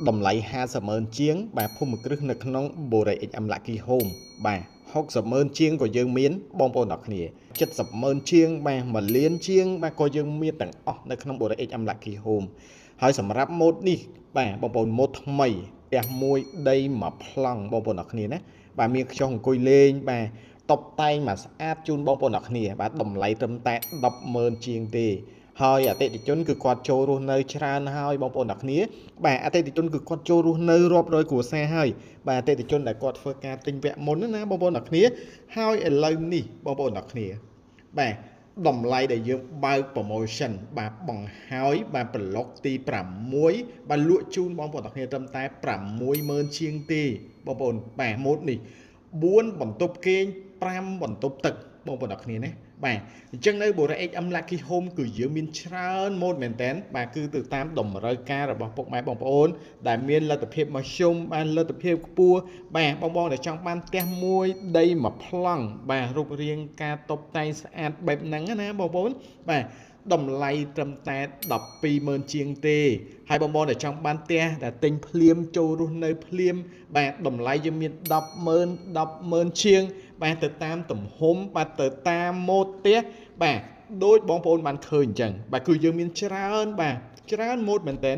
តម្លៃ50,000ជាងបាទភូមិគ្រឹះនៅក្នុង Borei HM Lucky Home បាទ60,000ជាងក៏យើងមានបងប្អូនទាំងគ្នា70,000ជាងបាទ1លានជាងបាទក៏យើងមានទាំងអស់នៅក្នុង Borei HM Lucky Home ហើយសម្រាប់ម៉ូតនេះបាទបងប្អូនម៉ូតថ្មីផ្ទះមួយដីមួយប្លង់បងប្អូនទាំងគ្នាណាបាទមានខ្ចោះអង្គុយលេងបាទតុបតែងមកស្អាតជូនបងប្អូនទាំងគ្នាបាទតម្លៃត្រឹមតែ10,000ជាងទេហើយអតិថិជនគឺគាត់ចូលរស់នៅច្រើនហើយបងប្អូនទាំងគ្នាបាទអតិថិជនគឺគាត់ចូលរស់នៅរាប់រយគ្រួសារហើយបាទអតិថិជនដែលគាត់ធ្វើការទិញវគ្គមុនណាបងប្អូនទាំងគ្នាហើយឥឡូវនេះបងប្អូនទាំងគ្នាបាទតម្លៃដែលយើងបើក promotion បាទបង្ហើយបាទប្លុកទី6បាទលក់ជូនបងប្អូនទាំងគ្នាត្រឹមតែ60,000ជាងទេបងប្អូនបាទម៉ូតនេះ4បន្ទប់គេង5បន្ទប់ទឹកបងប្អូនទាំងគ្នាណាបាទអញ្ចឹងនៅ Borei HM Lucky Home គឺយើងមានច្រើនម៉ូតមែនតើបាទគឺទៅតាមតម្រូវការរបស់ពុកម៉ែបងប្អូនដែលមានលទ្ធភាពមធ្យមបានលទ្ធភាពខ្ពស់បាទបងប្អូនដែលចង់បានផ្ទះមួយដីមួយប្លង់បាទរូបរាងការតុបតែងស្អាតបែបហ្នឹងណាបងប្អូនបាទតម្លៃត្រឹមតែ12,000ជាងទេហើយបងប្អូនដែលចង់បានផ្ទះដែលទិញភ្លាមចូលរស់នៅភ្លាមបាទតម្លៃយើងមាន10,000ជាងបាទទៅតាមទំហំបាទទៅតាមម៉ូតផ្ទះបាទដូចបងប្អូនបានឃើញអញ្ចឹងបាទគឺយើងមានច្រើនបាទច្រើនម៉ូតមែនតើ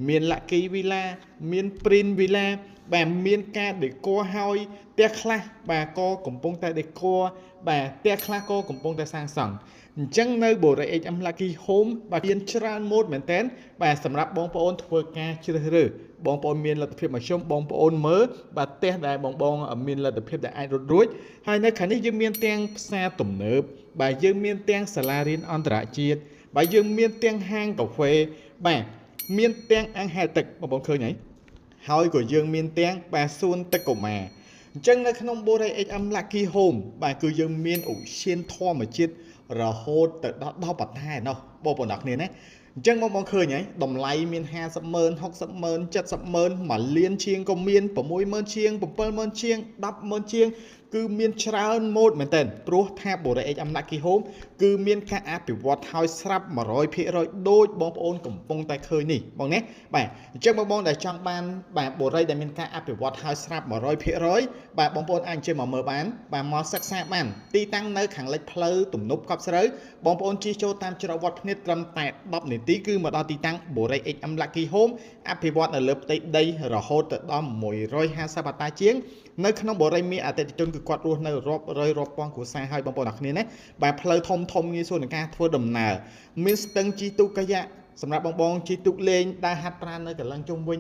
មាន Lucky Villa មាន Prince Villa បាទមានការដេក័រហើយផ្ទះខ្លះបាទក៏កំពុងតែដេក័របាទផ្ទះខ្លះក៏កំពុងតែសាងសង់អញ្ចឹងនៅ Borei HM Lucky Home បាទមានច្រើនម៉ូតមែនតើបាទសម្រាប់បងប្អូនធ្វើការជ្រើសរើសបងប្អូនមានលទ្ធភាពមធ្យមបងប្អូនមើលបាទផ្ទះដែលបងមានលទ្ធភាពដែលអាចរត់រួចហើយនៅខាងនេះយើងមានទាំងផ្សារទំនើបបាទយើងមានទាំងសាលារៀនអន្តរជាតិបាទយើងមានទាំងហាងកាហ្វេបាទមានទាំងអាងហែលទឹកបងប្អូនឃើញហើយក៏យើងមានទាំងបាទសួនទឹកកុមារអញ្ចឹងនៅក្នុង Borei HM Lucky Home បាទគឺយើងមានឧទ្យានធម្មជាតិរហូតទៅដល់10បន្តែណោះបងប្អូនអ្នកគ្នាណាអញ្ចឹងបងឃើញហើយតម្លៃមាន50,000 60,000 70,000 1លានជាងក៏មាន60,000ជាង7,000ជាង10,000ជាងគឺមានច្រើនម៉ូតមែនតើព្រោះថា Borei HM Lucky Home គឺមានការអភិវឌ្ឍហើយស្រាប់ 100% ដូចបងប្អូនកំពុងតែឃើញនេះបងណាបាទអញ្ចឹងបងប្អូនដែលចង់បានបាទ Borei ដែលមានការអភិវឌ្ឍហើយស្រាប់ 100% បាទបងប្អូនអាចជិះមកមើលបានបាទមកសិក្សាបានទីតាំងនៅខាងលិចផ្លូវទំនប់កប់ស្រូវបងប្អូនជិះចូលតាមច្រកវត្តភ្នៀតត្រឹមតែ10នាទីគឺមកដល់ទីតាំង Borei HM Lucky Home អភិវឌ្ឍនៅលើផ្ទៃដីរហូតទៅដល់150ហិកតាជាងនៅក្នុង Borei មានអតិថិជនគឺគាត់រស់នៅរាប់រយរាប់ពាន់គ្រួសារហើយបងប្អូនអ្នកគ្នាណាបាទផ្លូវធំងាយស្រួលក្នុងការធ្វើដំណើរមានស្ទឹងជីទូកាយ៉ាសម្រាប់បងជិះទូកលេងដើរហាត់ប្រាណនៅកន្លងជុំវិញ